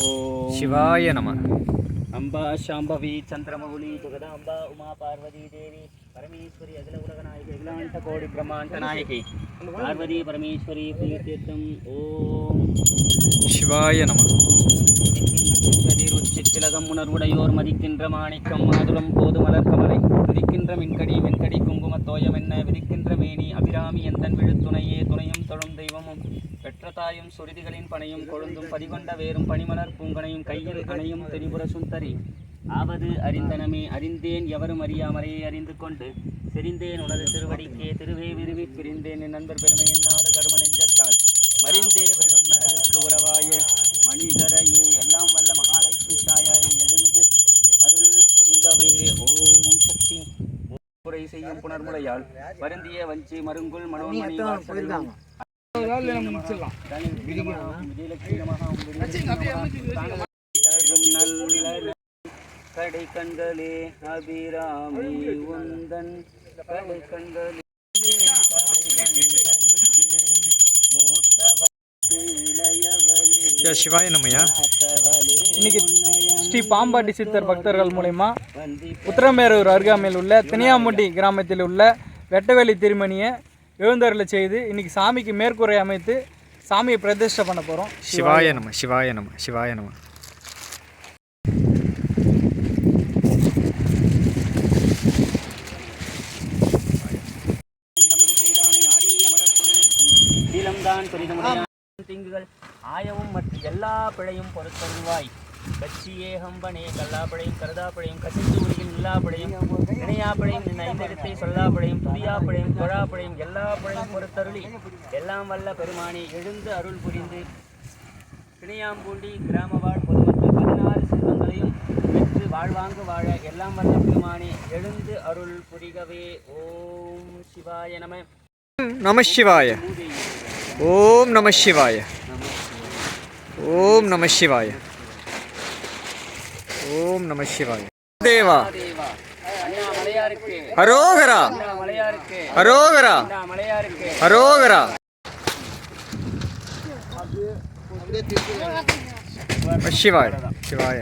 शिवाय नमः। अंबा शांभवी चंद्रमौली जगदांबा उमा पार्वती देवी परमेश्वरी अखिल उलगनायकी अखिलांड कोटि ब्रह्मांड नायकी पार्वती परमेश्वरी प्रीत्यर्थम ओम शिवाय नमः। உச்சித்திலகம் உணர்வுடையோர் மதிக்கின்ற மாணிக்கம் மாதுளம் போது மலர்கமலை துதிக்கின்ற மின்கடி வெண்கடி குங்குமத்தோயம் என்ன விதிக்கின்ற மேனி அபிராமி எந்தன் விழுத்துணையே துணையும் தொழும் தெய்வமும் பெற்ற தாயும் சுருதிகளின் பனையும் கொழுந்தும் பதிகொண்ட வேறும் பனிமலர் பூங்கனையும் கையில் அணையும் திரிபுர சுந்தரி ஆவது அறிந்தனமே அறிந்தேன் எவரும் அறியாமலே அறிந்து கொண்டு செறிந்தேன் உனது திருவடிக்கே திருவே விரும்பி பிரிந்தேன் என் நண்பர் பெருமை என்னாத கரும நெஞ்சத்தால் மறிந்தே விழும் நரனுக்கு உறவாய மனிதரையே எல்லாம் வல்ல மகாலட்சுமி தாயாரை எழுந்து அருள் புரிகவே ஓம் சக்தி புரை செய்யும் புனர்முறையால் வருந்திய வஞ்சி மருங்குள் மனோன்மணி கடை கண்களே அபிராமி உந்தன் கடை கண்களே शिवाय नमः। இன்னைக்கு ஸ்ரீ பாம்பாட்டி சித்தர் பக்தர்கள் மூலமா உத்தரமேரூர் அருகாமையில் உள்ள தினியாம்பட்டி கிராமத்தில் உள்ள வெட்டவேலி திருமணியை எழுந்தருளை செய்து இன்னைக்கு சாமிக்கு மேற்கூரை அமைத்து சாமியை பிரதிஷ்டை பண்ண போகிறோம். शिवाय नमः शिवाय नमः शिवाय नमः। திங்குகள் ஆயவும் மற்ற எல்லா பிழையும் பொறுத்தருவாய் கட்சியே ஹம்பனே கல்லாப்பழையும் கருதாப்பழையும் கசிந்து உரியில் நில்லாப்பழையும் இணையாப்பழையும் நின் ஐந்தெழுத்தை சொல்லாப்பழையும் புதியாப்பழையும் தொழாப்பழையும் எல்லா பழையும் பொறுத்தருளி எல்லாம் வல்ல பெருமானே எழுந்து அருள் புரிந்து பிணையாம்பூண்டி கிராமவாழ் பொதுமக்கள் 16 செல்வங்களையும் பெற்று வாழ்வாங்கு வாழ எல்லாம் வல்ல பெருமானே எழுந்து அருள் புரிகவே ஓம் சிவாய நம नमः शिवाय। ओम नमः शिवाय। ओम नमः शिवाय। ओम नमः शिवाय। देवा हरोगरा हरोगरा हरोगरा। शिवाय शिवाय।